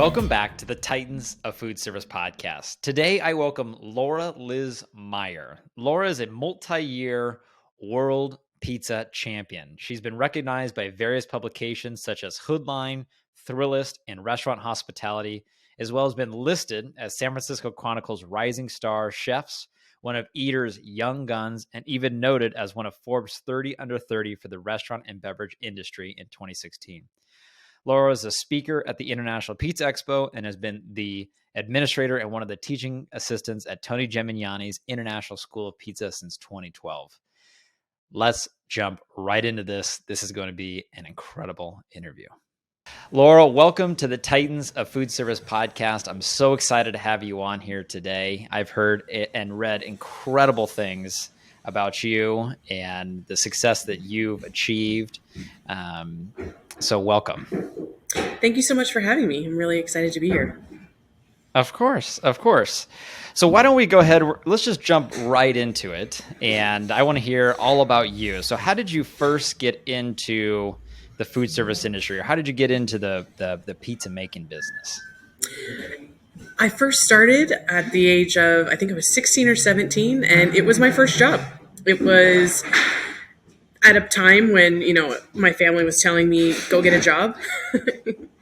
Welcome back to the Titans of Food Service podcast. Today, I welcome Laura Liz Meyer. Laura is a multi-year world pizza champion. She's been recognized by various publications such as Hoodline, Thrillist, and Restaurant Hospitality, as well as been listed as San Francisco Chronicle's Rising Star Chefs, one of Eater's Young Guns, and even noted as one of Forbes 30 Under 30 for the restaurant and beverage industry in 2016. Laura is a speaker at the International Pizza Expo and has been the administrator and one of the teaching assistants at Tony Gemignani's International School of Pizza since 2012. Let's jump right into this. This is going to be an incredible interview. Laura, welcome to the Titans of Food Service podcast. I'm so excited to have you on here today. I've heard and read incredible things about you and the success that you've achieved. So welcome. Thank you so much for having me. I'm really excited to be here. Of course. So why don't we go ahead? Let's just jump right into it. And I want to hear all about you. So how did you first get into the food service industry, or how did you get into the pizza making business? I first started at the age of, I think it was 16 or 17, and it was my first job. It was at a time when, my family was telling me, go get a job.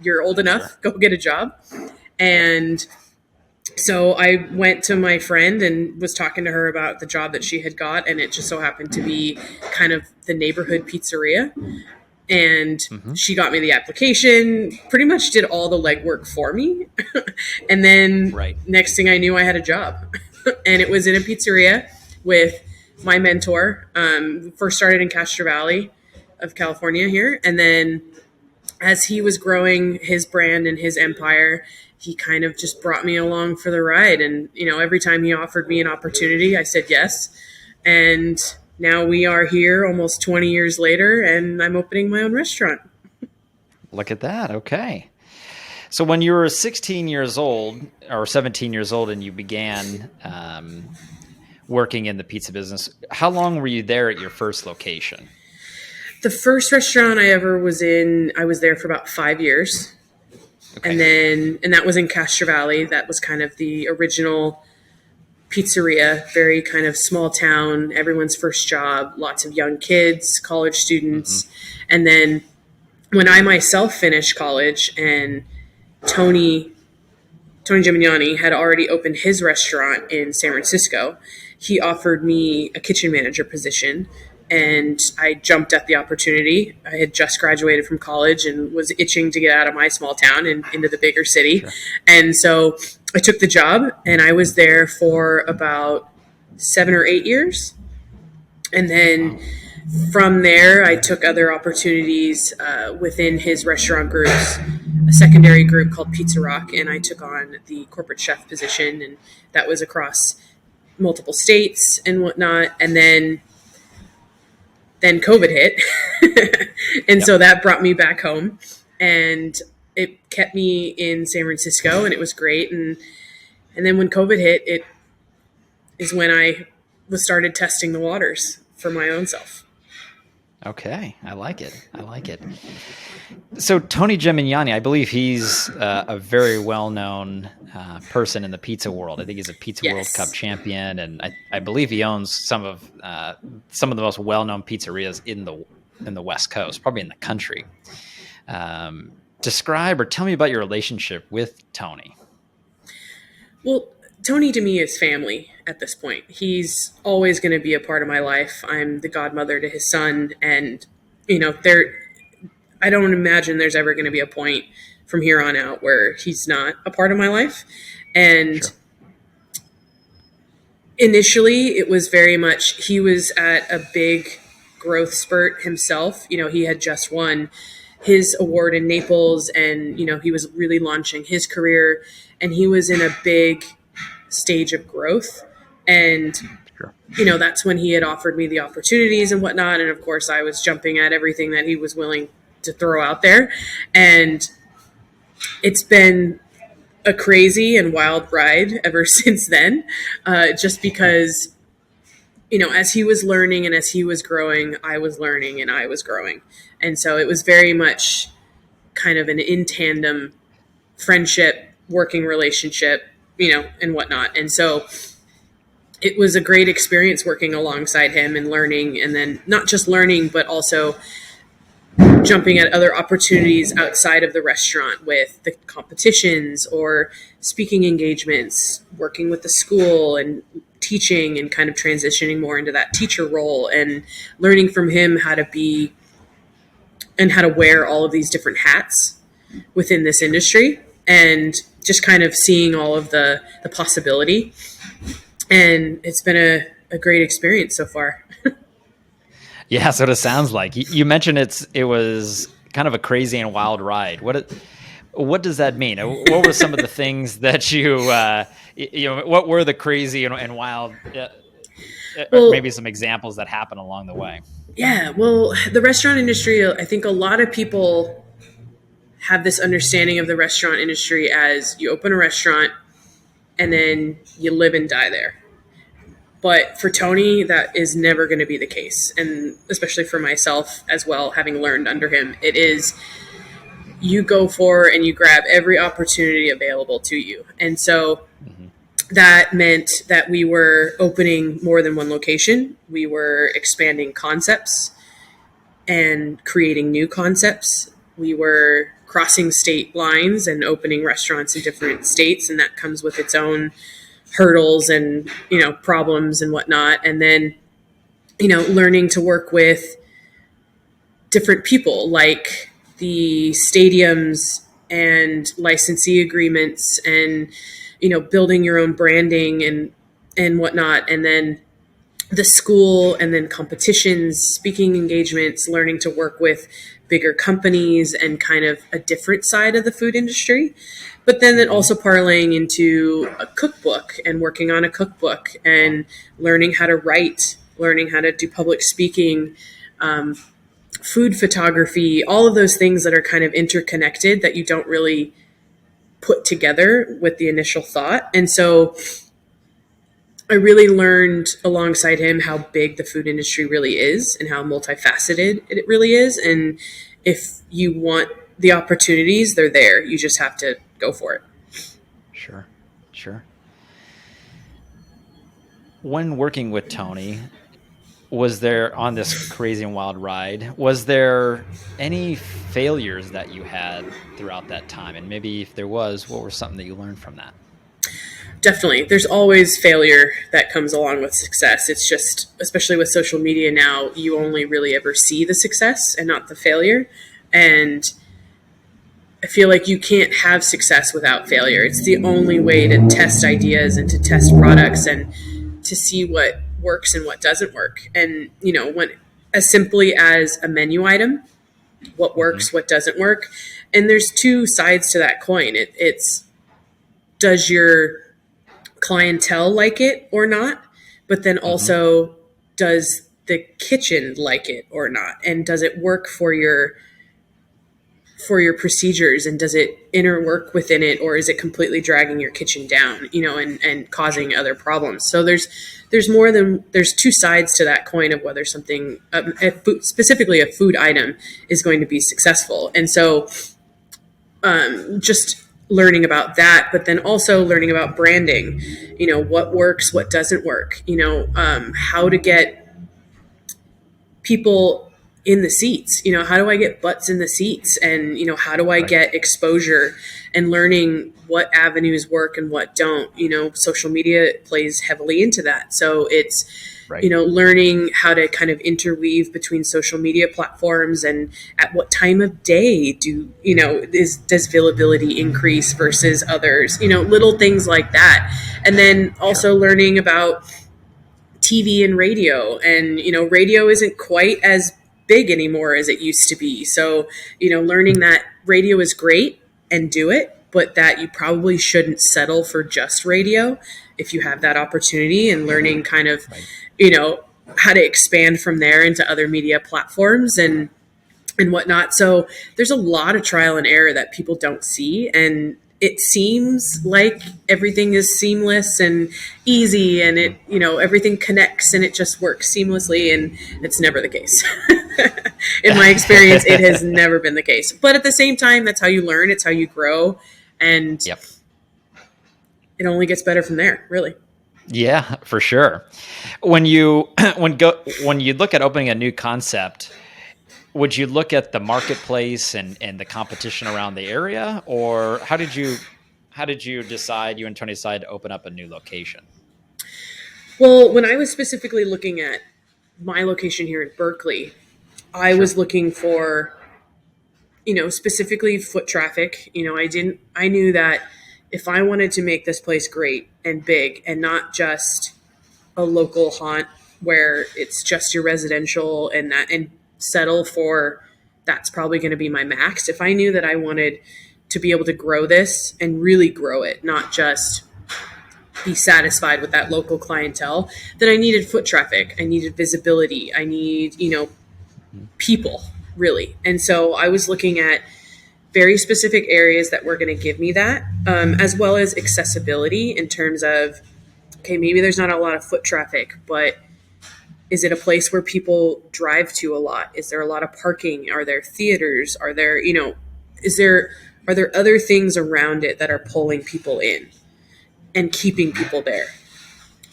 You're old enough, go get a job. And so I went to my friend and was talking to her about the job that she had got. And it just so happened to be kind of the neighborhood pizzeria. And she got me the application, pretty much did all the legwork for me. And then Next thing I knew, I had a job. And it was in a pizzeria with my mentor. First started in Castro Valley of California here. And then as he was growing his brand and his empire, he kind of just brought me along for the ride. And, every time he offered me an opportunity, I said yes. And now we are here almost 20 years later, and I'm opening my own restaurant. Look at that. Okay. So when you were 16 years old or 17 years old and you began working in the pizza business, how long were you there at your first location? The first restaurant I ever was in, I was there for about 5 years. Okay. And that was in Castro Valley. That was kind of the original pizzeria, very kind of small town, everyone's first job, lots of young kids, college students. And then when I myself finished college and Tony Gemignani had already opened his restaurant in San Francisco, he offered me a kitchen manager position. And I jumped at the opportunity. I had just graduated from college and was itching to get out of my small town and into the bigger city. Sure. And so I took the job, and I was there for about 7 or 8 years. And then from there, I took other opportunities within his restaurant groups, a secondary group called Pizza Rock, and I took on the corporate chef position, and that was across multiple states and whatnot. And then COVID hit. And so that brought me back home, and it kept me in San Francisco, and it was great. And then when COVID hit, it is when I started testing the waters for my own self. Okay. I like it. So Tony Gemignani, I believe he's a very well-known person in the pizza world. I think he's a Pizza World Cup champion, and I believe he owns some of the most well-known pizzerias in the West Coast, probably in the country. Describe or tell me about your relationship with Tony. Well, Tony to me is family at this point. He's always going to be a part of my life. I'm the godmother to his son, and I don't imagine there's ever going to be a point from here on out where he's not a part of my life. And Initially, it was very much, he was at a big growth spurt himself. He had just won his award in Naples, and, he was really launching his career, and he was in a big stage of growth. And that's when he had offered me the opportunities and whatnot. And of course, I was jumping at everything that he was willing to throw out there. And it's been a crazy and wild ride ever since then, just because, as he was learning and as he was growing, I was learning and I was growing. And so it was very much kind of an in tandem friendship, working relationship, and whatnot. And so it was a great experience working alongside him and learning, and then not just learning, but also jumping at other opportunities outside of the restaurant with the competitions or speaking engagements, working with the school and teaching, and kind of transitioning more into that teacher role, and learning from him how to be and how to wear all of these different hats within this industry, and just kind of seeing all of the possibility. And it's been a great experience so far. Yeah, that's what it sounds like. You mentioned it was kind of a crazy and wild ride. What does that mean? What were some of the things that what were the crazy and wild, maybe some examples that happened along the way? Yeah, well, the restaurant industry, I think a lot of people have this understanding of the restaurant industry as you open a restaurant and then you live and die there. But for Tony, that is never going to be the case. And especially for myself as well, having learned under him, it is you go for and you grab every opportunity available to you. And so that meant that we were opening more than one location. We were expanding concepts and creating new concepts. We were crossing state lines and opening restaurants in different states, and that comes with its own hurdles and problems and whatnot. And then learning to work with different people, like the stadiums and licensee agreements, and building your own branding and whatnot. And then the school, and then competitions, speaking engagements, learning to work with bigger companies and kind of a different side of the food industry. But then also parlaying into a cookbook and working on a cookbook and learning how to write, learning how to do public speaking, food photography, all of those things that are kind of interconnected that you don't really put together with the initial thought. And so I really learned alongside him how big the food industry really is and how multifaceted it really is. And if you want the opportunities, they're there. You just have to go for it. Sure. When working with Tony, was there, on this crazy and wild ride, was there any failures that you had throughout that time? And maybe if there was, what were something that you learned from that? Definitely. There's always failure that comes along with success. It's just, especially with social media now, you only really ever see the success and not the failure. And I feel like you can't have success without failure. It's the only way to test ideas and to test products and to see what works and what doesn't work. And, when as simply as a menu item, what works, what doesn't work. And there's two sides to that coin. It's does your clientele like it or not? But then also, does the kitchen like it or not? And does it work for your procedures, and does it interwork within it, or is it completely dragging your kitchen down, and causing other problems? So there's two sides to that coin of whether something, specifically a food item, is going to be successful. And so just learning about that, but then also learning about branding, what works, what doesn't work, how to get people in the seats, how do I get butts in the seats, and, how do I get exposure, and learning what avenues work and what don't. Social media plays heavily into that. So it's, learning how to kind of interweave between social media platforms, and at what time of day does visibility increase versus others, little things like that. And then also learning about TV and radio, and, radio isn't quite as big anymore as it used to be. So, learning that radio is great and do it, but that you probably shouldn't settle for just radio if you have that opportunity, and learning kind of, how to expand from there into other media platforms and whatnot. So there's a lot of trial and error that people don't see. And it seems like everything is seamless and easy, and it, everything connects and it just works seamlessly. And it's never the case. In my experience, it has never been the case. But at the same time, that's how you learn. It's how you grow. And Yep. it only gets better from there, really. Yeah, for sure. When you when you look at opening a new concept, would you look at the marketplace and the competition around the area, or how did you decide, you and Tony decide to open up a new location? Well, when I was specifically looking at my location here in Berkeley, I Sure. was looking for, specifically foot traffic. I knew that if I wanted to make this place great and big and not just a local haunt where it's just your residential and settle for that's probably going to be my max. If I knew that I wanted to be able to grow this and really grow it, not just be satisfied with that local clientele, then I needed foot traffic. I needed visibility. I need, people really. And so I was looking at very specific areas that were going to give me that, as well as accessibility in terms of, okay, maybe there's not a lot of foot traffic, but is it a place where people drive to a lot? Is there a lot of parking? Are there theaters? Are there, are there other things around it that are pulling people in and keeping people there?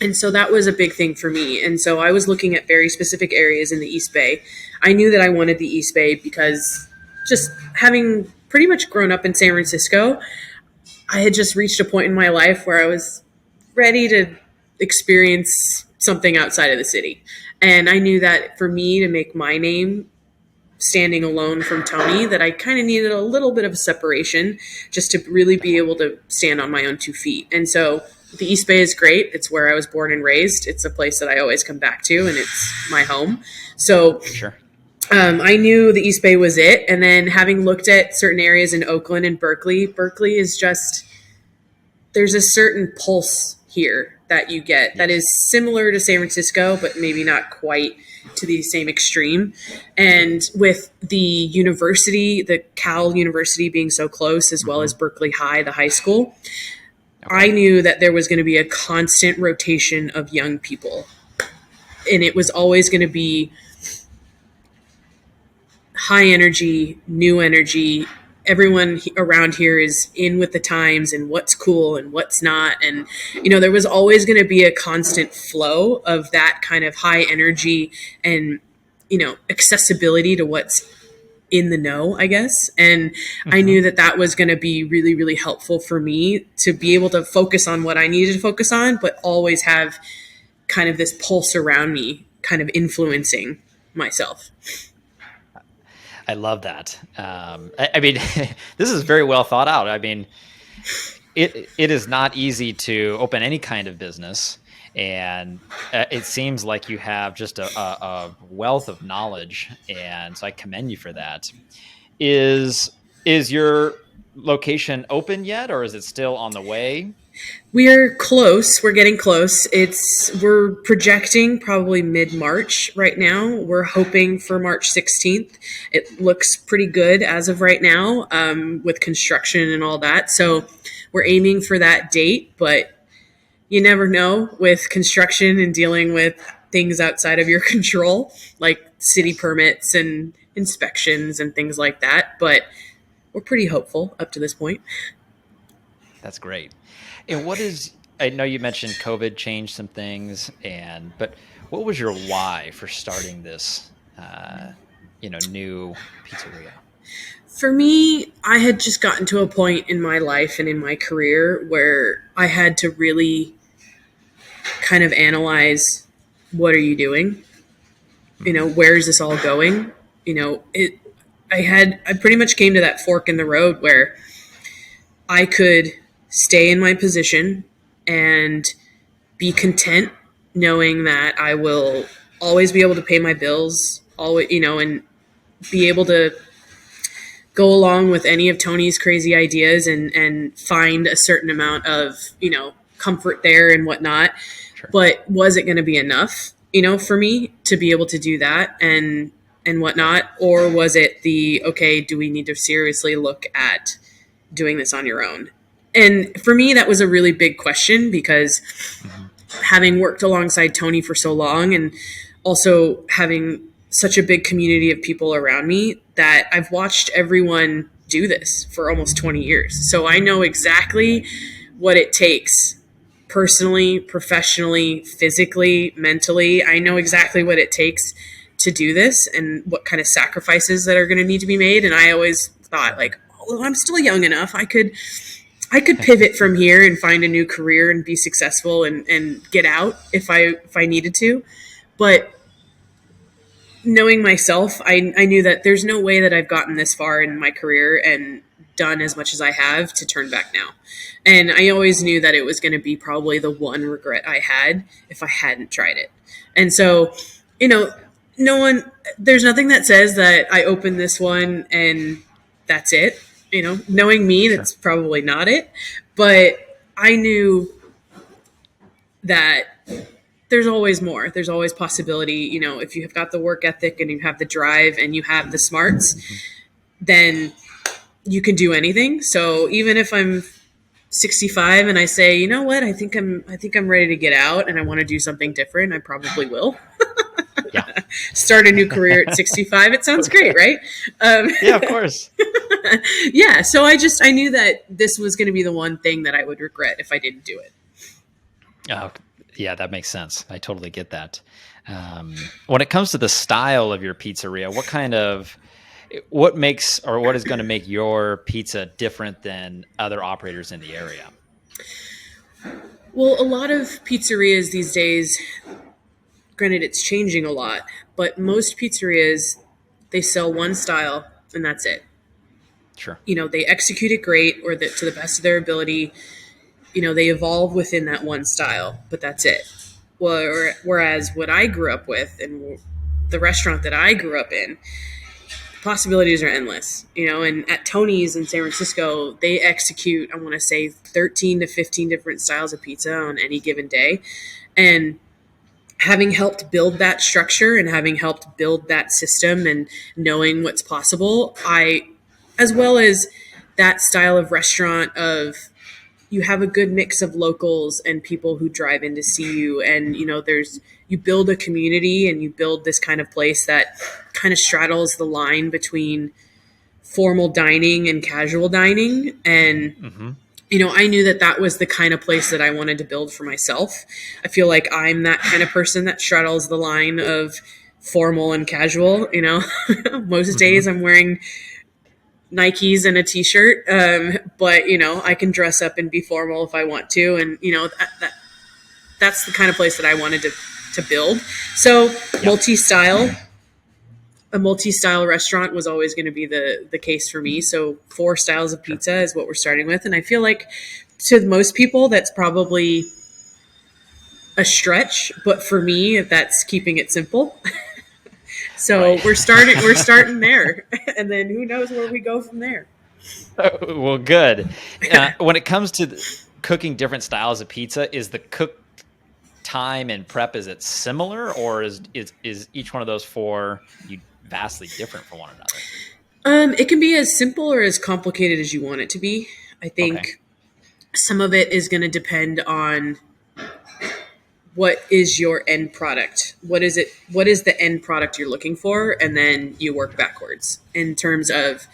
And so that was a big thing for me. And so I was looking at very specific areas in the East Bay. I knew that I wanted the East Bay because just having pretty much grown up in San Francisco, I had just reached a point in my life where I was ready to experience something outside of the city. And I knew that for me to make my name standing alone from Tony, that I kind of needed a little bit of a separation just to really be able to stand on my own 2 feet. And so the East Bay is great. It's where I was born and raised. It's a place that I always come back to, and it's my home. So Sure. I knew the East Bay was it. And then having looked at certain areas in Oakland and Berkeley, Berkeley is just, there's a certain pulse here that you get that is similar to San Francisco, but maybe not quite to the same extreme. And with the university, the Cal University being so close, as well as Berkeley High, the high school, I knew that there was going to be a constant rotation of young people. And it was always going to be high energy, new energy. Everyone around here is in with the times and what's cool and what's not. And, there was always going to be a constant flow of that kind of high energy and, accessibility to what's in the know, I guess. And I knew that that was going to be really, really helpful for me to be able to focus on what I needed to focus on, but always have kind of this pulse around me kind of influencing myself. I love that. I mean, this is very well thought out. I mean, it is not easy to open any kind of business, and it seems like you have just a wealth of knowledge, and so I commend you for that. Is your location open yet, or is it still on the way? We're close. We're getting close. We're projecting probably mid-March right now. We're hoping for March 16th. It looks pretty good as of right now, with construction and all that. So we're aiming for that date, but you never know with construction and dealing with things outside of your control, like city permits and inspections and things like that. But we're pretty hopeful up to this point. That's great. And I know you mentioned COVID changed some things, but what was your why for starting this, new pizzeria? For me, I had just gotten to a point in my life and in my career where I had to really kind of analyze, what are you doing? Where is this all going? I pretty much came to that fork in the road where I could stay in my position and be content knowing that I will always be able to pay my bills, always, and be able to go along with any of Tony's crazy ideas and find a certain amount of, comfort there and whatnot. Sure. But was it going to be enough, for me to be able to do that and whatnot? Or was it okay, do we need to seriously look at doing this on your own? And for me, that was a really big question because having worked alongside Tony for so long and also having such a big community of people around me, that I've watched everyone do this for almost 20 years. So I know exactly what it takes personally, professionally, physically, mentally. I know exactly what it takes to do this and what kind of sacrifices that are going to need to be made. And I always thought like, oh, I'm still young enough. I could pivot from here and find a new career and be successful and get out if I needed to. But knowing myself, I knew that there's no way that I've gotten this far in my career and done as much as I have to turn back now. And I always knew that it was going to be probably the one regret I had if I hadn't tried it. And so, there's nothing that says that I opened this one and that's it. Knowing me, that's probably not it. But I knew that there's always more. There's always possibility. If you've got the work ethic and you have the drive and you have the smarts, then you can do anything. So even if I'm 65 and I say, you know what, I think I'm ready to get out and I want to do something different, I probably will. Yeah. Start a new career at 65. It sounds great, right? Yeah, of course. Yeah. So I knew that this was going to be the one thing that I would regret if I didn't do it. Oh, yeah, that makes sense. I totally get that. When it comes to the style of your pizzeria, what is going to make your pizza different than other operators in the area? Well, a lot of pizzerias these days, granted it's changing a lot, but most pizzerias, they sell one style and that's it. Sure. They execute it great or to the best of their ability. They evolve within that one style, but that's it. Whereas what I grew up with and the restaurant that I grew up in, possibilities are endless, and at Tony's in San Francisco, they execute, I want to say 13 to 15 different styles of pizza on any given day. And having helped build that structure and having helped build that system and knowing what's possible, as well as that style of restaurant of you have a good mix of locals and people who drive in to see you. And, you build a community and you build this kind of place that kind of straddles the line between formal dining and casual dining. And, I knew that was the kind of place that I wanted to build for myself. I feel like I'm that kind of person that straddles the line of formal and casual. Most days I'm wearing Nikes and a t-shirt. But I can dress up and be formal if I want to. And, that's the kind of place that I wanted to build. So a multi-style restaurant was always going to be the case for me. So 4 styles of pizza is what we're starting with. And I feel like to most people, that's probably a stretch, but for me, that's keeping it simple. So right. we're starting there, and then who knows where we go from there. Well, good. When it comes to cooking different styles of pizza, is the cook time and prep, is it similar, or is each one of those 4 vastly different from one another? It can be as simple or as complicated as you want it to be. I think some of it is going to depend on what is your end product? What is it? What is the end product you're looking for? And then you work backwards in terms of,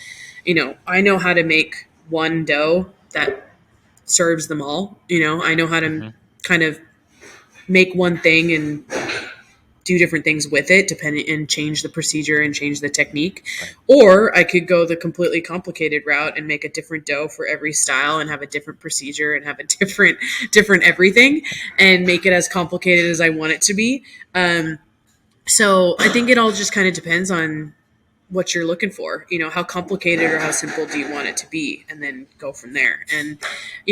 I know how to make one dough that serves them all. I know how to kind of make one thing and do different things with it, depending, and change the procedure and change the technique. Right. Or I could go the completely complicated route and make a different dough for every style and have a different procedure and have a different everything and make it as complicated as I want it to be. So I think it all just kind of depends on what you're looking for, how complicated or how simple do you want it to be, and then go from there. And,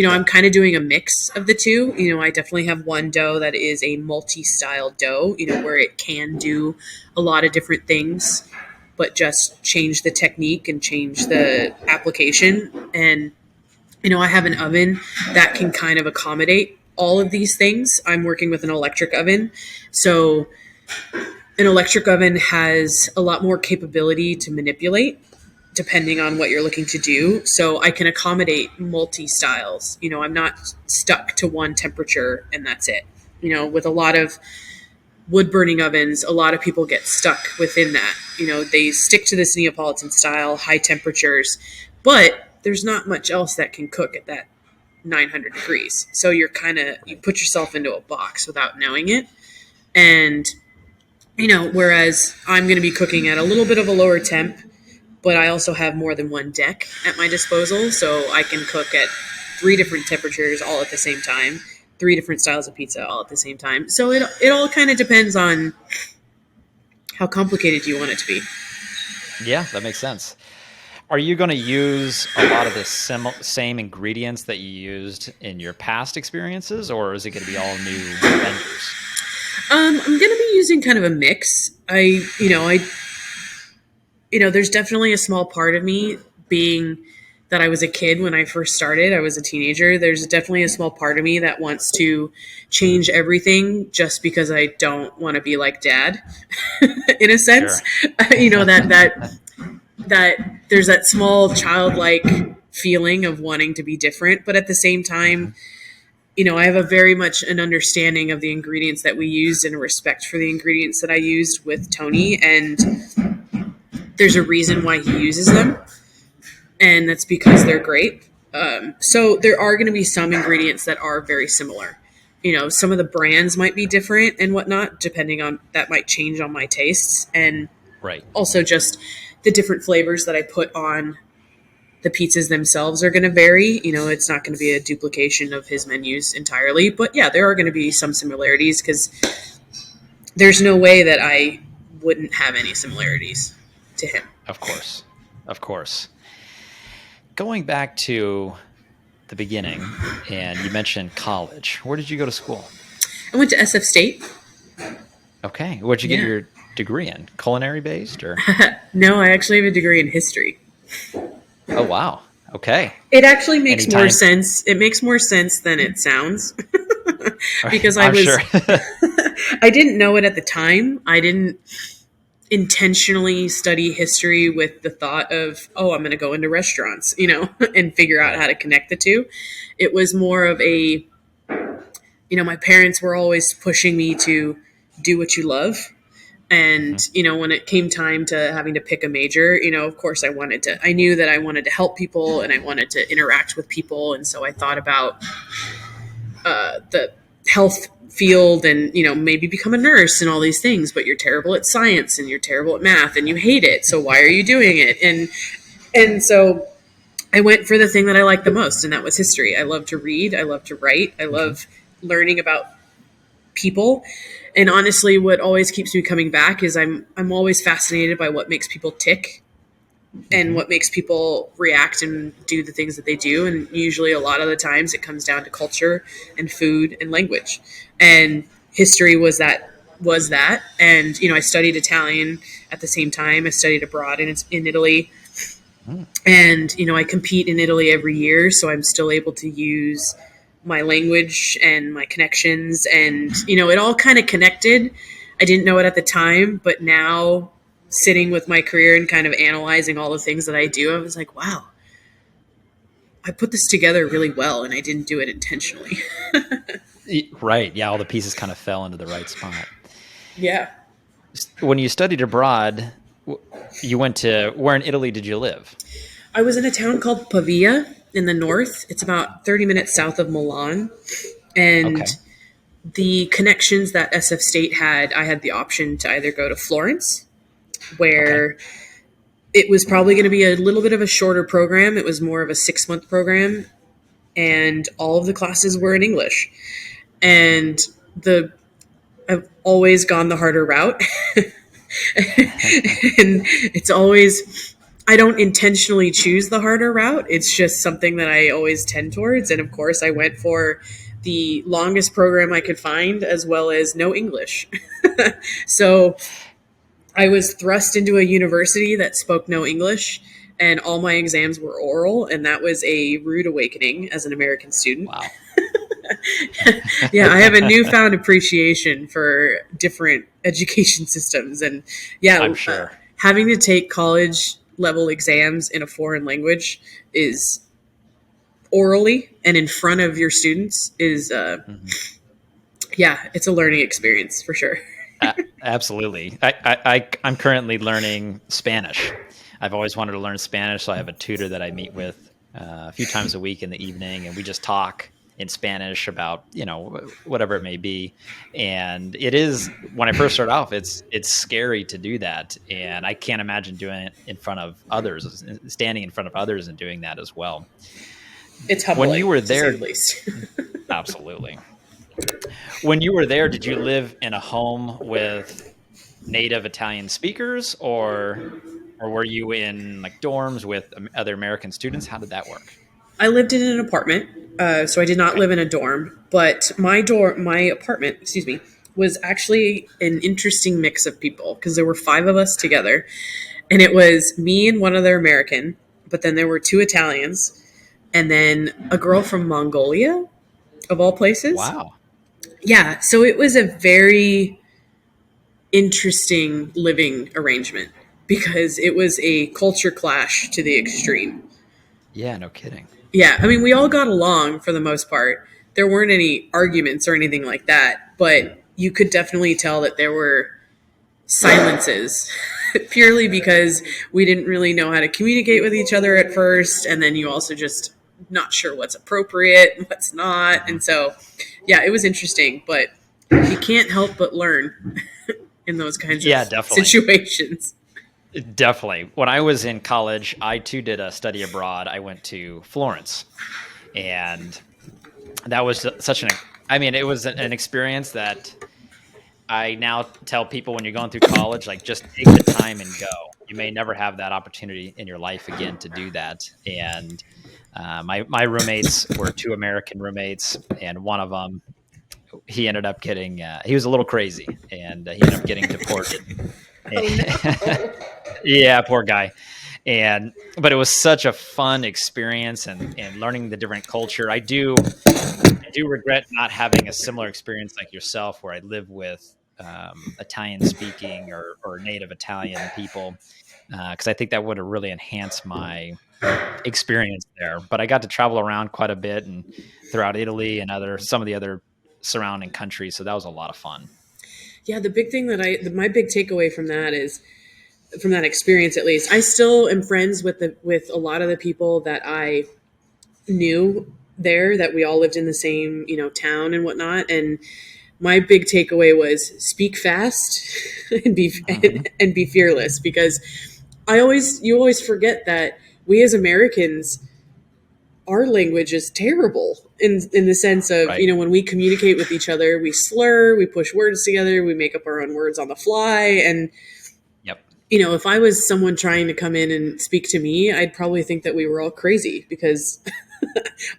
I'm kind of doing a mix of the two. I definitely have one dough that is a multi-style dough, where it can do a lot of different things, but just change the technique and change the application. And, I have an oven that can kind of accommodate all of these things. I'm working with an electric oven. So an electric oven has a lot more capability to manipulate depending on what you're looking to do. So I can accommodate multi-styles. I'm not stuck to one temperature and that's it. With a lot of wood burning ovens, a lot of people get stuck within that. They stick to this Neapolitan style, high temperatures, but there's not much else that can cook at that 900 degrees. So you're you Right. put yourself into a box without knowing it. And, whereas I'm going to be cooking at a little bit of a lower temp, but I also have more than one deck at my disposal. So I can cook at 3 different temperatures all at the same time, 3 different styles of pizza all at the same time. So it all kind of depends on how complicated you want it to be. Yeah, that makes sense. Are you going to use a lot of the same ingredients that you used in your past experiences, or is it going to be all new vendors? I'm going to be using kind of a mix. There's definitely a small part of me, being that I was a kid when I first started. I was a teenager. There's definitely a small part of me that wants to change everything just because I don't want to be like dad, in a sense. Sure. That there's that small childlike feeling of wanting to be different, but at the same time, I have a very much an understanding of the ingredients that we used and a respect for the ingredients that I used with Tony, and there's a reason why he uses them, and that's because they're great. So there are going to be some ingredients that are very similar. Some of the brands might be different and whatnot, depending on that might change on my tastes, and Right. also just the different flavors that I put on the pizzas themselves are going to vary. It's not going to be a duplication of his menus entirely, but yeah, there are going to be some similarities because there's no way that I wouldn't have any similarities to him. Of course. Of course. Going back to the beginning, and you mentioned college. Where did you go to school? I went to SF State. Okay. What'd you get Yeah. your degree in? Culinary based or? No, I actually have a degree in history. Oh, wow. Okay. It actually makes Anytime. more sense. It makes more sense than it sounds. Because I'm sure. I didn't know it at the time. I didn't intentionally study history with the thought of, oh, I'm going to go into restaurants, and figure out how to connect the two. It was more of a, my parents were always pushing me to do what you love. And, when it came time to having to pick a major, of course I knew that I wanted to help people and I wanted to interact with people. And so I thought about the health field and, maybe become a nurse and all these things, but you're terrible at science and you're terrible at math and you hate it. So why are you doing it? And so I went for the thing that I liked the most, and that was history. I love to read. I love to write. I love learning about people. And honestly, what always keeps me coming back is I'm always fascinated by what makes people tick and what makes people react and do the things that they do. And usually a lot of the times it comes down to culture and food and language. And history was that. And, I studied Italian at the same time. I studied abroad in Italy. And, I compete in Italy every year. So I'm still able to use my language and my connections, and it all kind of connected. I didn't know it at the time, but now sitting with my career and kind of analyzing all the things that I do, I was like, wow, I put this together really well, and I didn't do it intentionally. Right. Yeah. All the pieces kind of fell into the right spot. Yeah. When you studied abroad, you went to, where in Italy did you live? I was in a town called Pavia in the north. It's about 30 minutes south of Milan. And the connections that SF State had, I had the option to either go to Florence, where it was probably going to be a little bit of a shorter program. It was more of a 6-month program, and all of the classes were in English. And I've always gone the harder route. And it's always, I don't intentionally choose the harder route. It's just something that I always tend towards. And of course, I went for the longest program I could find, as well as no English. So I was thrust into a university that spoke no English, and all my exams were oral. And that was a rude awakening as an American student. Wow. Yeah, I have a newfound appreciation for different education systems. And yeah, I'm sure. Having to take college level exams in a foreign language is orally and in front of your students is, yeah, it's a learning experience for sure. Absolutely. I'm currently learning Spanish. I've always wanted to learn Spanish, so I have a tutor that I meet with a few times a week in the evening, and we just talk in Spanish about, whatever it may be. And it is, when I first started off, it's scary to do that, and I can't imagine doing it in front of others, standing in front of others and doing that as well. It's humbling, when you were there, to say the least. Absolutely. When you were there, did you live in a home with native Italian speakers, or were you in like dorms with other American students? How did that work? I lived in an apartment, so I did not live in a dorm. But my apartment, was actually an interesting mix of people because there were 5 of us together, and it was me and one other American. But then there were 2 Italians, and then a girl from Mongolia, of all places. Wow. Yeah, so it was a very interesting living arrangement because it was a culture clash to the extreme. Yeah, no kidding. Yeah, I mean, we all got along for the most part. There weren't any arguments or anything like that, but you could definitely tell that there were silences purely because we didn't really know how to communicate with each other at first, and then you also just not sure what's appropriate and what's not. And so, yeah, it was interesting, but you can't help but learn in those kinds of definitely. situations. Definitely. When I was in college, I too did a study abroad. I went to Florence, and that was such it was an experience that I now tell people when you're going through college, like, just take the time and go. You may never have that opportunity in your life again to do that. And my roommates were 2 American roommates, and one of them, he ended up getting, he was a little crazy, and he ended up getting deported. No. Yeah, poor guy. But it was such a fun experience, and learning the different culture. I do regret not having a similar experience like yourself, where I live with Italian speaking or native Italian people, because I think that would have really enhanced my experience there. But I got to travel around quite a bit and throughout Italy and some of the other surrounding countries, so that was a lot of fun. Yeah, the big thing my big takeaway from that is, from that experience at least, I still am friends with a lot of the people that I knew there, that we all lived in the same, town and whatnot. And my big takeaway was speak fast and be fearless, because you always forget that we as Americans, our language is terrible in the sense of, right. When we communicate with each other, we slur, we push words together, we make up our own words on the fly. And, yep. If I was someone trying to come in and speak to me, I'd probably think that we were all crazy because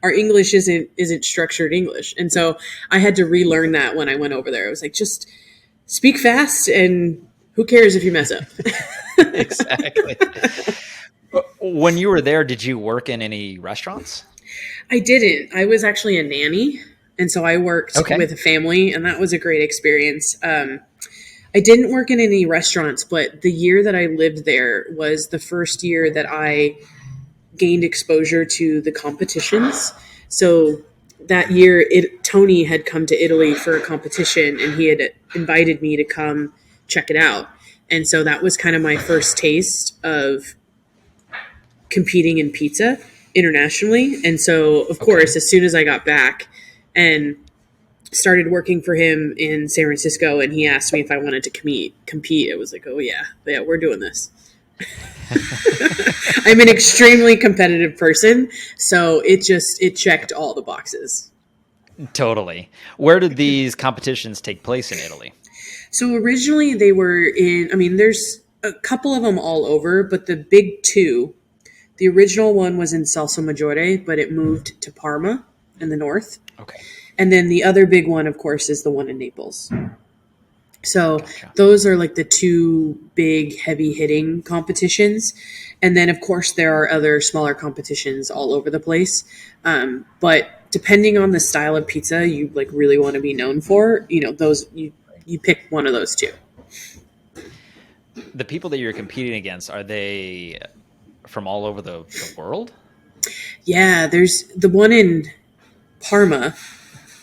our English isn't structured English. And so I had to relearn that when I went over there. I was like, just speak fast, and who cares if you mess up? Exactly. When you were there, did you work in any restaurants? I didn't. I was actually a nanny. And so I worked with a family, and that was a great experience. I didn't work in any restaurants, but the year that I lived there was the first year that I gained exposure to the competitions. So that year, Tony had come to Italy for a competition, and he had invited me to come check it out. And so that was kind of my first taste of competing in pizza internationally. And so, of course, as soon as I got back and started working for him in San Francisco, and he asked me if I wanted to compete, it was like, oh yeah, we're doing this. I'm an extremely competitive person, so it checked all the boxes. Totally. Where did these competitions take place in Italy? So originally they were there's a couple of them all over, but the big 2, the original one was in Salsa Maggiore, but it moved to Parma in the north. Okay. And then the other big one, of course, is the one in Naples. So those are like the 2 big heavy hitting competitions. And then, of course, there are other smaller competitions all over the place. But depending on the style of pizza you like really want to be known for, those you pick one of those 2. The people that you're competing against, are they from all over the world? Yeah, there's the one in Parma.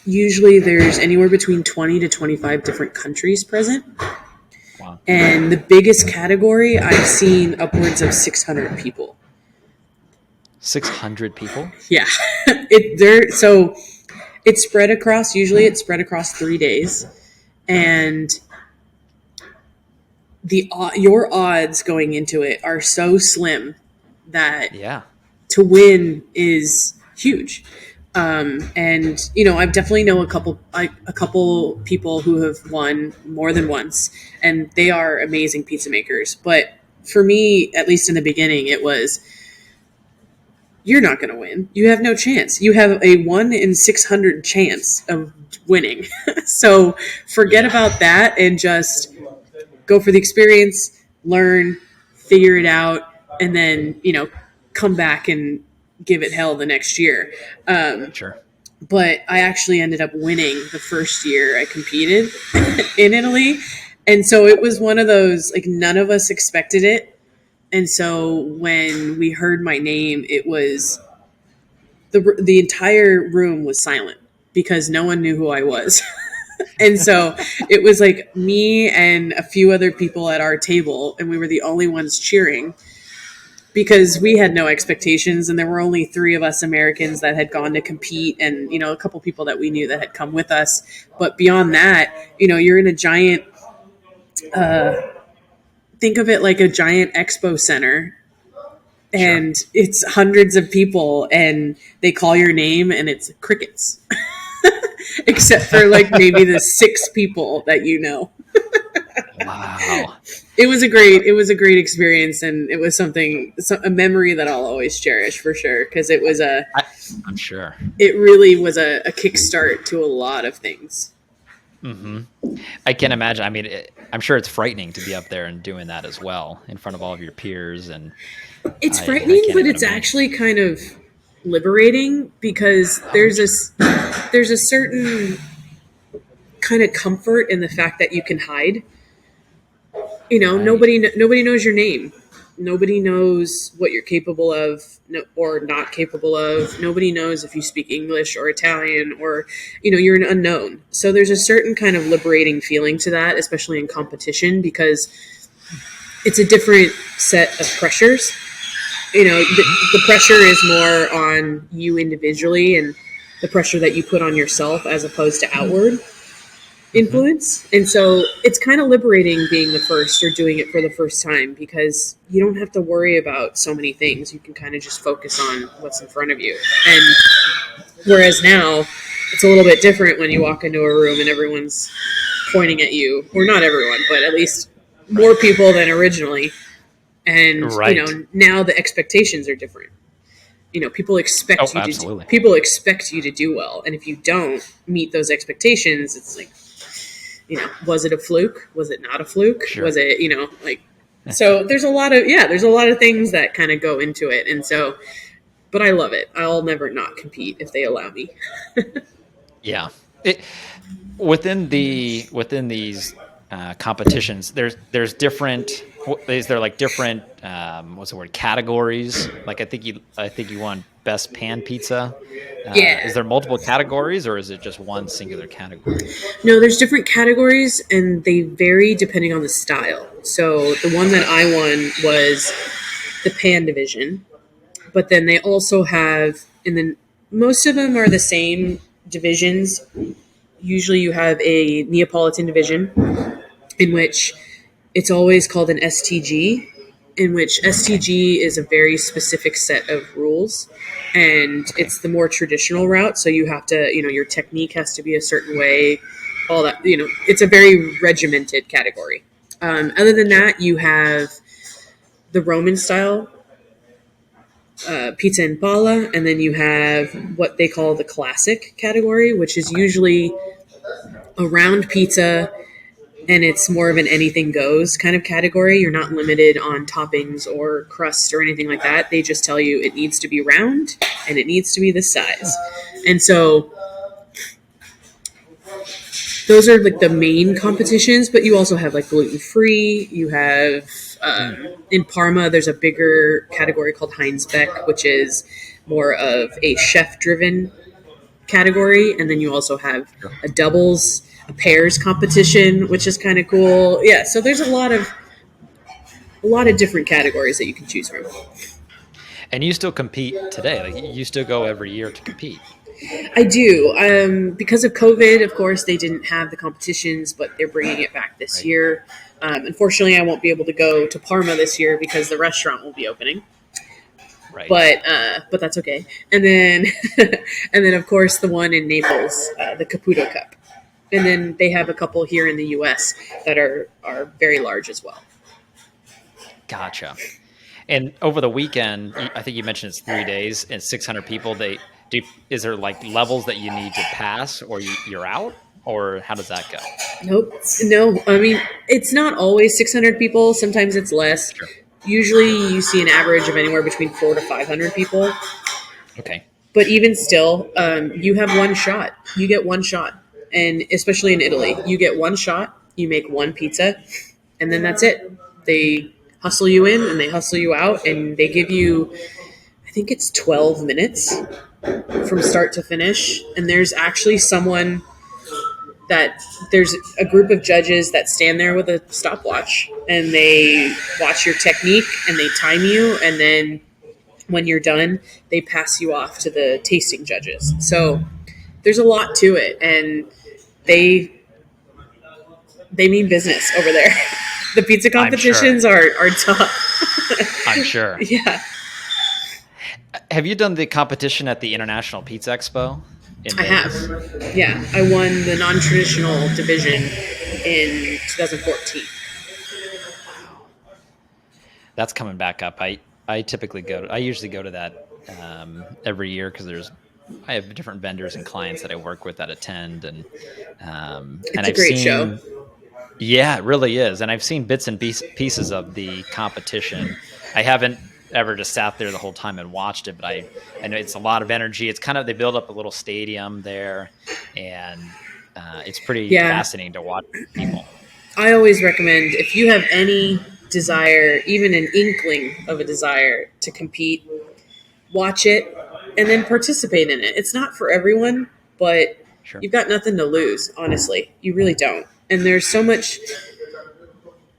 Usually there's anywhere between 20 to 25 different countries present. Wow. And the biggest category, I've seen upwards of 600 people. 600 people? Yeah. Usually it's spread across 3 days. And your odds going into it are so slim that to win is huge. And I've definitely know a couple people who have won more than once, and they are amazing pizza makers. But for me, at least in the beginning, it was, you're not going to win. You have no chance. You have a 1 in 600 chance of winning. So forget about that and just go for the experience, learn, figure it out, and then, come back and give it hell the next year. Sure. But I actually ended up winning the first year I competed in Italy. And so it was one of those, like, none of us expected it. And so when we heard my name, it was the entire room was silent because no one knew who I was. And so it was like me and a few other people at our table, and we were the only ones cheering because we had no expectations, and there were only 3 of us Americans that had gone to compete, and a couple people that we knew that had come with us. But beyond that, you're in a giant think of it like a giant expo center, and it's hundreds of people, and they call your name and it's crickets. Except for like maybe the 6 people that Wow. It was a great experience, and it was a memory that I'll always cherish for sure, because it was I'm sure. It really was a kickstart to a lot of things. Mm-hmm. I can imagine. I mean, I'm sure it's frightening to be up there and doing that as well in front of all of your peers. And it's frightening, but it's actually kind of liberating, because there's a certain kind of comfort in the fact that you can hide. Nobody knows your name. Nobody knows what you're capable of or not capable of. Nobody knows if you speak English or Italian, or, you're an unknown. So there's a certain kind of liberating feeling to that, especially in competition, because it's a different set of pressures. The pressure is more on you individually, and the pressure that you put on yourself as opposed to outward influence. And so it's kind of liberating being the first or doing it for the first time, because you don't have to worry about so many things. You can kind of just focus on what's in front of you. And whereas now it's a little bit different when you walk into a room and everyone's pointing at you, or not everyone, but at least more people than originally. And, now the expectations are different. People expect you to do well. And if you don't meet those expectations, it's like, was it a fluke? Was it not a fluke? Sure. Was it, so there's a lot of things that kind of go into it. And so, but I love it. I'll never not compete if they allow me. Yeah. Within these competitions, there's different. Is there like different what's the word, categories? Like I think you won best pan pizza. Is there multiple categories, or is it just one singular category? No, there's different categories, and they vary depending on the style. So the one that I won was the pan division, but then they also have, and then most of them are the same divisions. Usually you have a Neapolitan division, in which it's always called an STG, in which STG is a very specific set of rules, and it's the more traditional route. So you have to, your technique has to be a certain way, all that, it's a very regimented category. Other than that, you have the Roman style pizza and palla, and then you have what they call the classic category, which is usually a round pizza, and it's more of an anything goes kind of category. You're not limited on toppings or crust or anything like that. They just tell you it needs to be round and it needs to be this size. And so those are like the main competitions, but you also have like gluten-free. You have, in Parma, there's a bigger category called Heinz Beck, which is more of a chef-driven category. And then you also have a doubles a pairs competition, which is kind of cool. Yeah, so there's a lot of different categories that you can choose from. And you still compete today. Like you still go every year to compete. I do. Because of COVID, of course, they didn't have the competitions, but they're bringing it back this Right. year. Unfortunately, I won't be able to go to Parma this year because the restaurant will be opening. Right. But that's okay. And then and then of course the one in Naples, the Caputo Cup. And then they have a couple here in the U.S. that are very large as well. Gotcha. And over the weekend, I think you mentioned it's 3 days and 600 people. Is there like levels that you need to pass, or you're out, or how does that go? Nope. No, I mean, it's not always 600 people. Sometimes it's less. Sure. Usually you see an average of anywhere between 400 to 500 people. Okay. But even still, you have one shot. You get one shot. And especially in Italy, you get one shot, you make one pizza, and then that's it. They hustle you in and they hustle you out, and they give you, I think it's 12 minutes from start to finish. And there's actually there's a group of judges that stand there with a stopwatch, and they watch your technique and they time you, and then when you're done, they pass you off to the tasting judges. So there's a lot to it, and they mean business over there. The pizza competitions are tough. I'm sure. Yeah. Have you done the competition at the International Pizza Expo in I Vegas? have. Yeah. I won the non-traditional division in 2014. That's coming back up. I typically I usually go to that every year because I have different vendors and clients that I work with that attend, and It's a great show. Yeah, it really is. And I've seen bits and pieces of the competition. I haven't ever just sat there the whole time and watched it, but I know it's a lot of energy. It's kind of, they build up a little stadium there, and it's pretty fascinating to watch people. I always recommend, if you have any desire, even an inkling of a desire to compete, watch it and then participate in it. It's not for everyone, but Sure. You've got nothing to lose, honestly. You really don't. And there's so much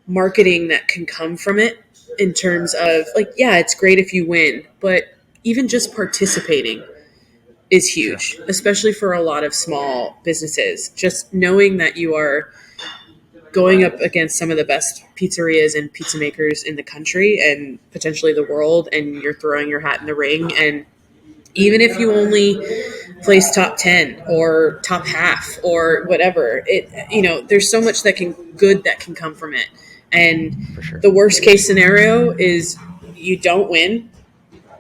marketing that can come from it in terms of, like, yeah, it's great if you win, but even just participating is huge, Sure. especially for a lot of small businesses. Just knowing that you are going up against some of the best pizzerias and pizza makers in the country and potentially the world, and you're throwing your hat in the ring. And even if you only place top 10 or top half or whatever, there's so much that can come from it. And For sure. the worst case scenario is you don't win,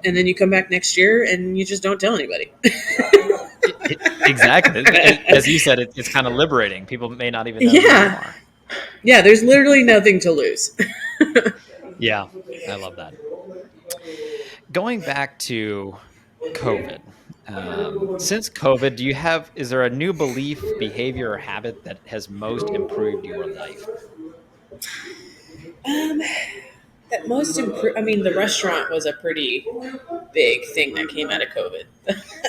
and then you come back next year and you just don't tell anybody. Exactly. As you said, it's kind of liberating. People may not even know who you are. Yeah, there's literally nothing to lose. Yeah, I love that. Going back to COVID, since COVID, is there a new belief, behavior, or habit that has most improved your life? That most I mean, the restaurant was a pretty big thing that came out of COVID.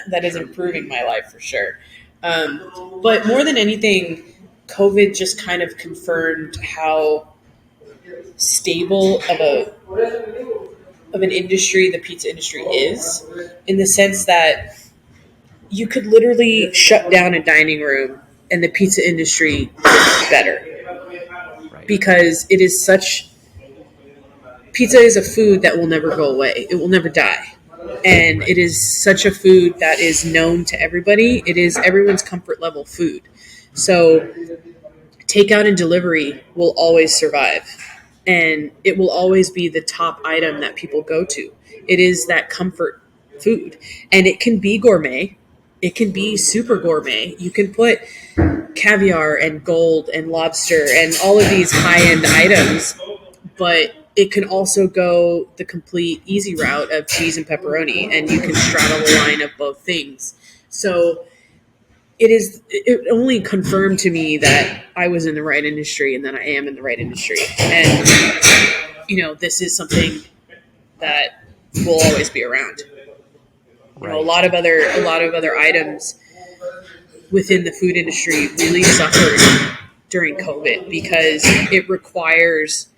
That is improving my life for sure. But more than anything, COVID just kind of confirmed how stable of an industry the pizza industry is, in the sense that you could literally shut down a dining room and the pizza industry is better. Right. Because it is pizza is a food that will never go away. It will never die. And it is such a food that is known to everybody. It is everyone's comfort level food. So takeout and delivery will always survive. And it will always be the top item that people go to. It is that comfort food. And it can be gourmet. It can be super gourmet. You can put caviar and gold and lobster and all of these high-end items, but it can also go the complete easy route of cheese and pepperoni, and you can straddle the line of both things. So it only confirmed to me that I was in the right industry and that I am in the right industry. And, this is something that will always be around. Right. A lot of other items within the food industry really suffered during COVID because it requires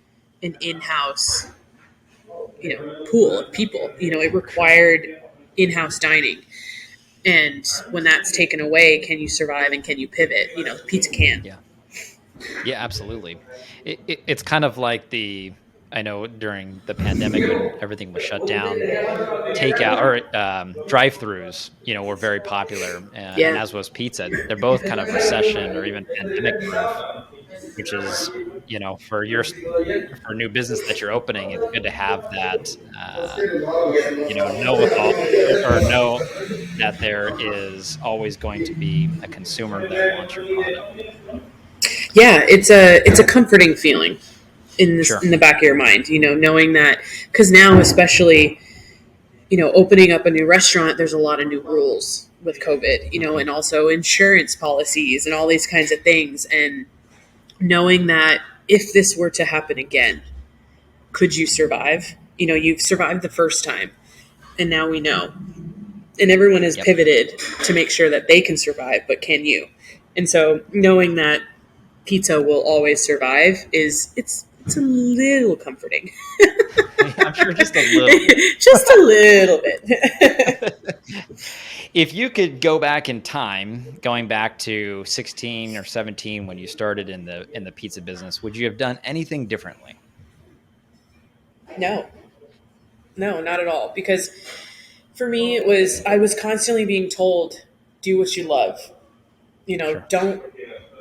an in-house, pool of people. It required in-house dining. And when that's taken away, can you survive and can you pivot? Pizza can. Yeah. Yeah, absolutely. It's kind of like I know during the pandemic when everything was shut down, takeout or drive-throughs, were very popular, and Yeah. as was pizza. They're both kind of recession or even pandemic proof, which is, for a new business that you're opening, it's good to have that, know with all or know that there is always going to be a consumer that wants your product. Yeah, it's a comforting feeling Sure. in the back of your mind, knowing that, because now especially, opening up a new restaurant, there's a lot of new rules with COVID, Mhm. and also insurance policies and all these kinds of things. And knowing that if this were to happen again, could you survive? You've survived the first time, and now we know. And everyone has Yep. pivoted to make sure that they can survive, but can you? And so knowing that pizza will always survive it's a little comforting. I'm sure just a little bit. Just a little bit. If you could go back in time, going back to 16 or 17 when you started in the pizza business, would you have done anything differently? No, no, not at all. Because for me, I was constantly being told, do what you love. Sure. Don't,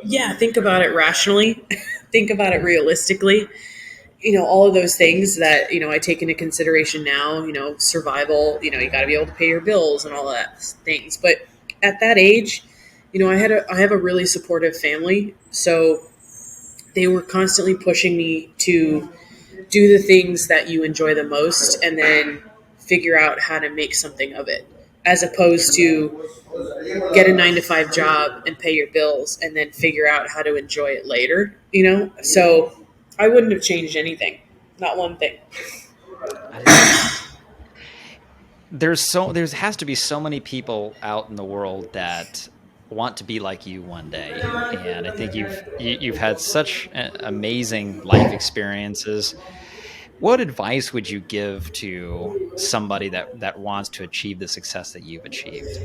yeah, think about it rationally, think about it realistically. All of those things that, I take into consideration now, survival, you got to be able to pay your bills and all of that things. But at that age, I have a really supportive family. So they were constantly pushing me to do the things that you enjoy the most and then figure out how to make something of it, as opposed to get a 9 to 5 job and pay your bills and then figure out how to enjoy it later. So I wouldn't have changed anything, not one thing. I love that. There has to be so many people out in the world that want to be like you one day, and I think you've had such amazing life experiences. What advice would you give to somebody that wants to achieve the success that you've achieved?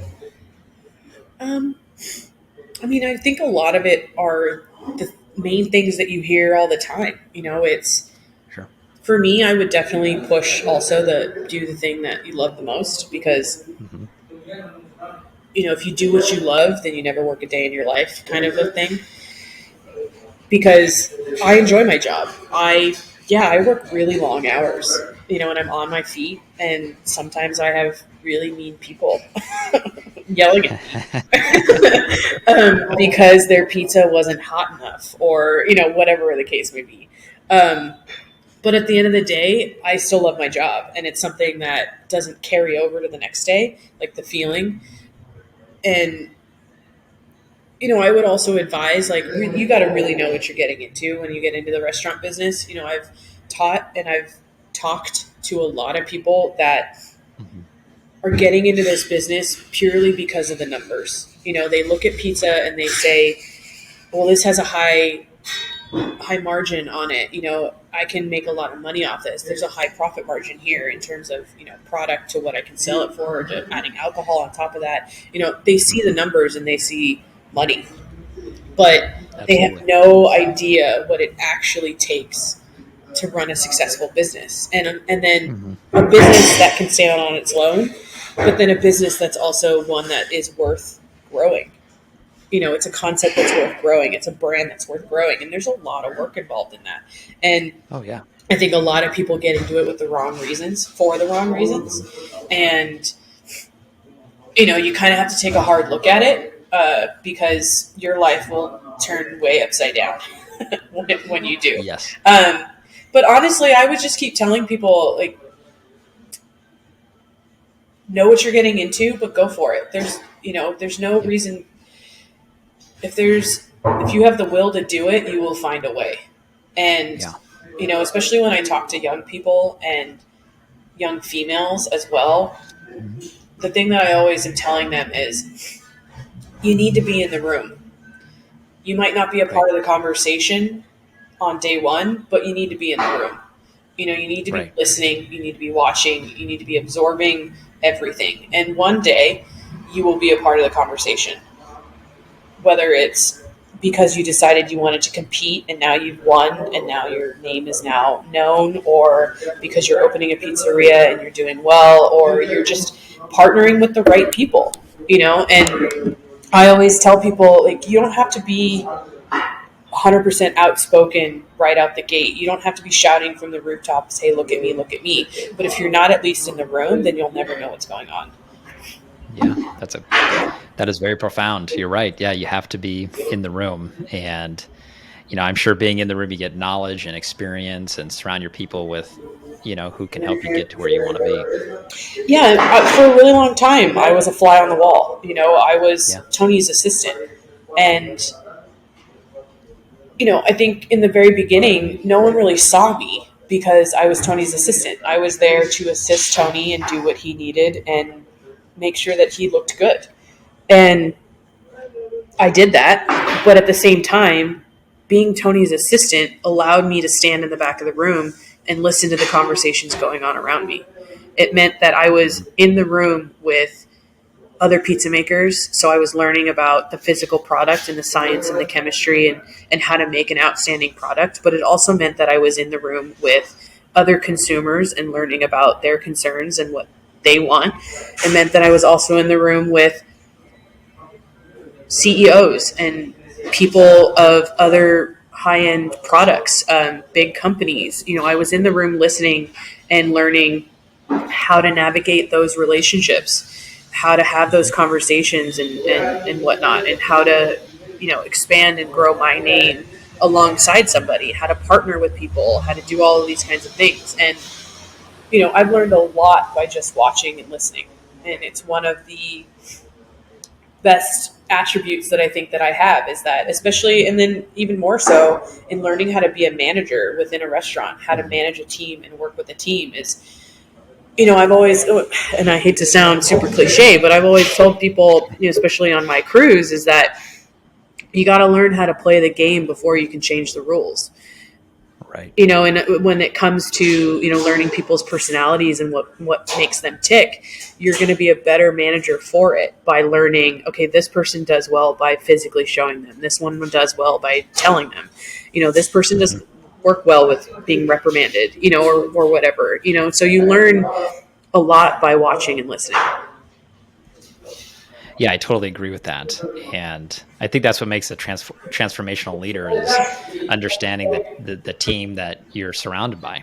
um, I think a lot of it are the main things that you hear all the time. It's, Sure. for me, I would definitely push also the do the thing that you love the most, because Hmm. if you do what you love, then you never work a day in your life, kind of a thing. Because I enjoy my job. I work really long hours, and I'm on my feet, and sometimes I have really mean people yelling at me because their pizza wasn't hot enough, or whatever the case may be. But at the end of the day, I still love my job, and it's something that doesn't carry over to the next day, like the feeling. And I would also advise, like, you got to really know what you're getting into when you get into the restaurant business. I've taught and I've talked to a lot of people that Hmm. are getting into this business purely because of the numbers. They look at pizza and they say, well, this has a high margin on it. I can make a lot of money off this. There's a high profit margin here in terms of, product to what I can sell it for, or to adding alcohol on top of that. They see the numbers and they see money, but they have Absolutely. no idea what it actually takes to run a successful business. And then Hmm. a business that can stand on its own, but then a business that's also one that is worth growing. It's a concept that's worth growing. It's a brand that's worth growing. And there's a lot of work involved in that. And Oh yeah. I think a lot of people get into it with the wrong reasons, for the wrong reasons. And, you kind of have to take a hard look at it, because your life will turn way upside down when you do. Yes. But honestly, I would just keep telling people, like, know what you're getting into, but go for it. There's no Yep. reason. If you have the will to do it, you will find a way. And Yeah. especially when I talk to young people and young females as well, Mhm. the thing that I always am telling them is, you need to be in the room. You might not be a Right. part of the conversation on day one, but you need to be in the room. You need to be Right. listening, you need to be watching, you need to be absorbing everything. And one day you will be a part of the conversation, whether it's because you decided you wanted to compete and now you've won and now your name is now known, or because you're opening a pizzeria and you're doing well, or you're just partnering with the right people, and I always tell people, like, you don't have to be 100% outspoken right out the gate. You don't have to be shouting from the rooftops, hey, look at me, look at me. But if you're not at least in the room, then you'll never know what's going on. Yeah, that is very profound. You're right. Yeah, you have to be in the room. And, I'm sure being in the room, you get knowledge and experience and surround your people with, who can help you get to where you want to be. Yeah, for a really long time, I was a fly on the wall. I was Yeah. Tony's assistant. And, I think in the very beginning, no one really saw me because I was Tony's assistant. I was there to assist Tony and do what he needed and make sure that he looked good. And I did that. But at the same time, being Tony's assistant allowed me to stand in the back of the room and listen to the conversations going on around me. It meant that I was in the room with other pizza makers. So I was learning about the physical product and the science and the chemistry and how to make an outstanding product. But it also meant that I was in the room with other consumers and learning about their concerns and what they want. It meant that I was also in the room with CEOs and people of other high-end products, big companies. I was in the room listening and learning how to navigate those relationships, how to have those conversations and whatnot, and how to, expand and grow my name alongside somebody, how to partner with people, how to do all of these kinds of things. And, I've learned a lot by just watching and listening. And it's one of the best attributes that I think that I have, is that, especially, and then even more so in learning how to be a manager within a restaurant, how to manage a team and work with a team is, I've always, and I hate to sound super cliche, but I've always told people, especially on my cruise, is that you got to learn how to play the game before you can change the rules. Right. And when it comes to, learning people's personalities and what makes them tick, you're going to be a better manager for it by learning, okay, this person does well by physically showing them. This one does well by telling them. This person doesn't work well with being reprimanded, or whatever, so you learn a lot by watching and listening. Yeah, I totally agree with that. And I think that's what makes a transformational leader, is understanding that the team that you're surrounded by.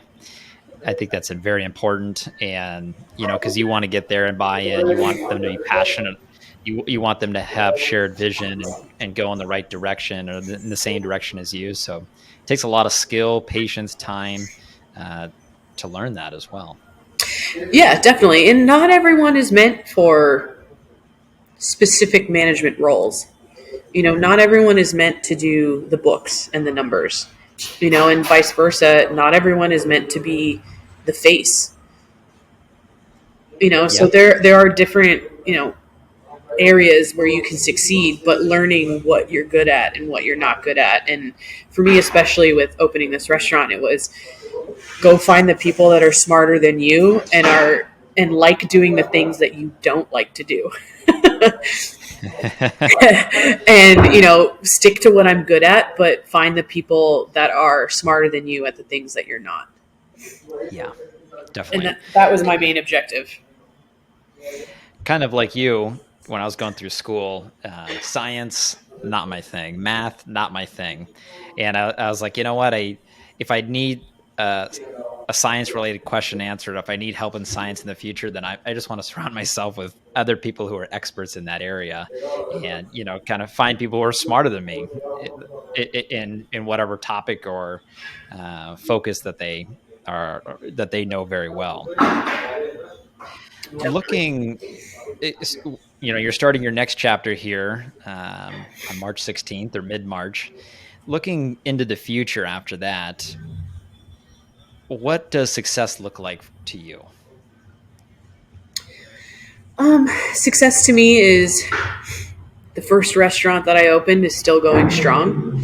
I think that's very important. And, because you want to get there and buy in, you want them to be passionate. You want them to have shared vision and go in the right direction, or in the same direction as you. So it takes a lot of skill, patience, time, to learn that as well. Yeah, definitely. And not everyone is meant for specific management roles. Not everyone is meant to do the books and the numbers, and vice versa. Not everyone is meant to be the face, so Yeah. there are different, areas where you can succeed, but learning what you're good at and what you're not good at. And for me, especially with opening this restaurant, it was go find the people that are smarter than you and like doing the things that you don't like to do. And stick to what I'm good at, but find the people that are smarter than you at the things that you're not. Yeah, And definitely. that was my main objective. Kind of like you, when I was going through school, science, not my thing, math, not my thing. And I was like, you know what? If I need a science related question answered, if I need help in science in the future, then I just want to surround myself with other people who are experts in that area, and, kind of find people who are smarter than me in whatever topic or focus that they know very well. Looking, you're starting your next chapter here, on March 16th or mid-March. Looking into the future after that, what does success look like to you? Success to me is the first restaurant that I opened is still going strong.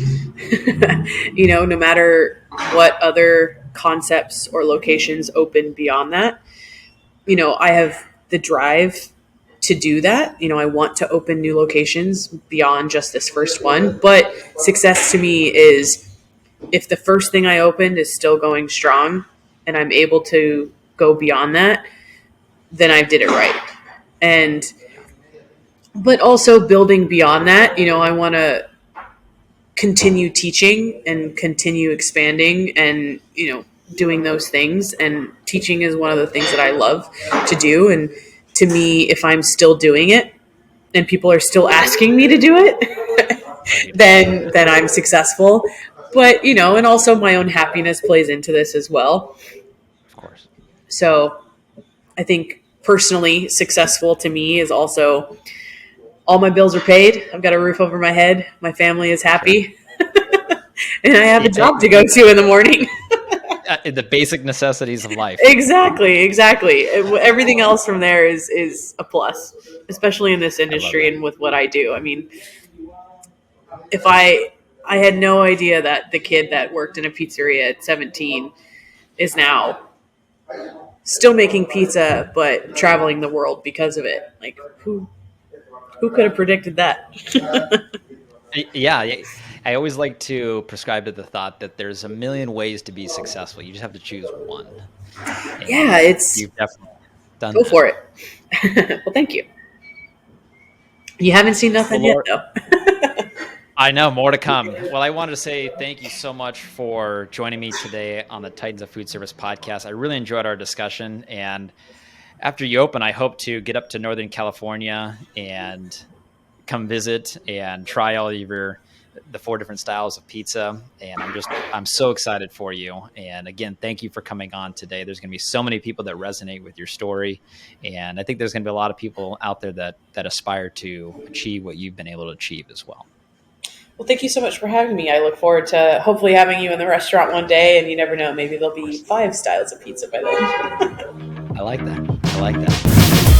No matter what other concepts or locations open beyond that, I have the drive to do that. I want to open new locations beyond just this first one. But success to me is if the first thing I opened is still going strong and I'm able to go beyond that, then I did it right. But also building beyond that, I want to continue teaching and continue expanding and, doing those things. And teaching is one of the things that I love to do. And to me, if I'm still doing it and people are still asking me to do it, then I'm successful. But, and also my own happiness plays into this as well. Of course. So I think personally successful to me is also all my bills are paid. I've got a roof over my head. My family is happy. And I have a job to go to in the morning. The basic necessities of life. Exactly. Everything else from there is a plus, especially in this industry and with what I do. I mean, if I had no idea that the kid that worked in a pizzeria at 17 is now still making pizza, but traveling the world because of it. Like, who could have predicted that? Yeah. I always like to prescribe to the thought that there's a million ways to be successful. You just have to choose one. And you've definitely done go that. for it. Well, thank you. You haven't seen nothing yet, though. I know, more to come. Well, I wanted to say thank you so much for joining me today on the Titans of Food Service podcast. I really enjoyed our discussion, and after you open, I hope to get up to Northern California and come visit and try all of the 4 different styles of pizza. And I'm so excited for you. And again, thank you for coming on today. There's going to be so many people that resonate with your story. And I think there's going to be a lot of people out there that aspire to achieve what you've been able to achieve as well. Well, thank you so much for having me. I look forward to hopefully having you in the restaurant one day, and you never know, maybe there'll be 5 styles of pizza by then. I like that.